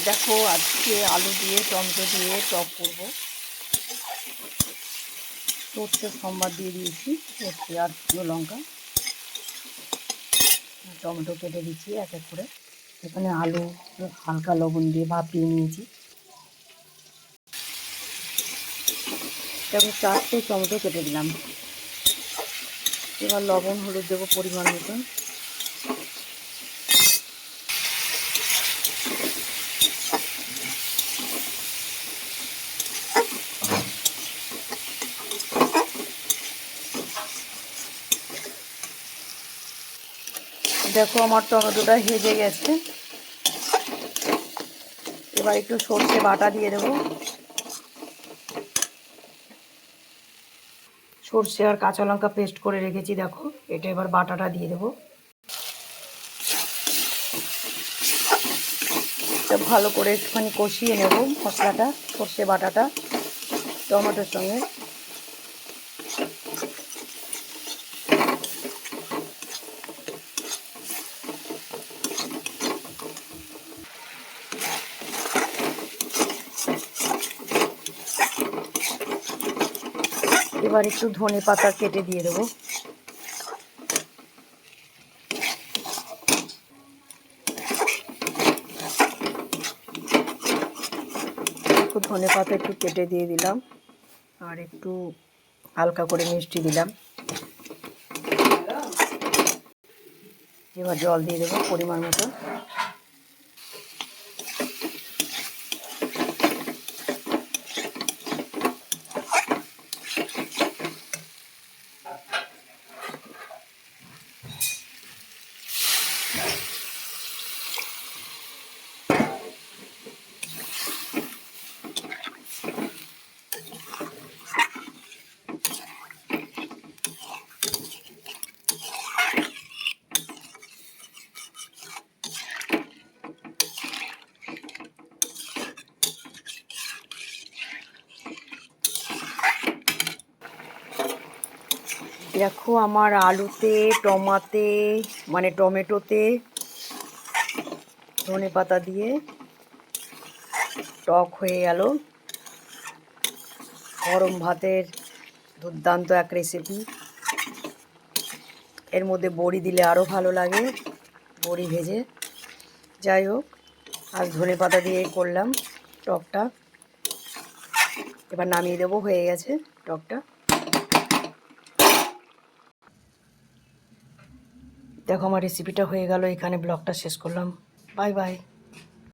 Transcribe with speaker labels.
Speaker 1: দেখো আজকে আলু দিয়ে টমেটো দিয়ে টক করব। সর্ষে সম্বার দিয়ে দিয়েছি, সর্ষে আর শুকনো লঙ্কা, টমেটো কেটে দিচ্ছি এক এক করে। এখানে আলু হালকা লবণ দিয়ে ভাপিয়ে নিয়েছি। দেখো 4টে টমেটো কেটে দিলাম। এবার লবণ হলুদ দেবো পরিমাণ মতন। দেখো আমার টমেটোটা হেজে গেছে। এবার একটু সর্ষে বাটা দিয়ে দেবো। সর্ষে আর কাঁচা লঙ্কা পেস্ট করে রেখেছি, দেখো এটা এবার বাটাটা দিয়ে দেবো। এটা ভালো করে একটুখানি কষিয়ে নেব মশলাটা, সর্ষে বাটাটা টমেটোর সঙ্গে। এবার একটু ধনে পাতা কেটে দিয়ে দেবো। একটু ধনে পাতা একটু কেটে দিয়ে দিলাম, আর একটু হালকা করে মিষ্টি দিলাম। এবার জল দিয়ে দেবো পরিমাণ মতো। দেখো আমার আলুতে টমেটোতে ধনে পাতা দিয়ে টক হয়ে গেল। গরম ভাতের দুর্দান্ত এক রেসিপি। এর মধ্যে বড়ি দিলে আরও ভালো লাগে, বড়ি ভেজে। যাই হোক, আজ ধনে পাতা দিয়ে করলাম টকটা। এবার নামিয়ে দেবো, হয়ে গেছে টকটা। দেখো আমার রেসিপিটা হয়ে গেল, এখানে ব্লগটা শেষ করলাম। Bye bye.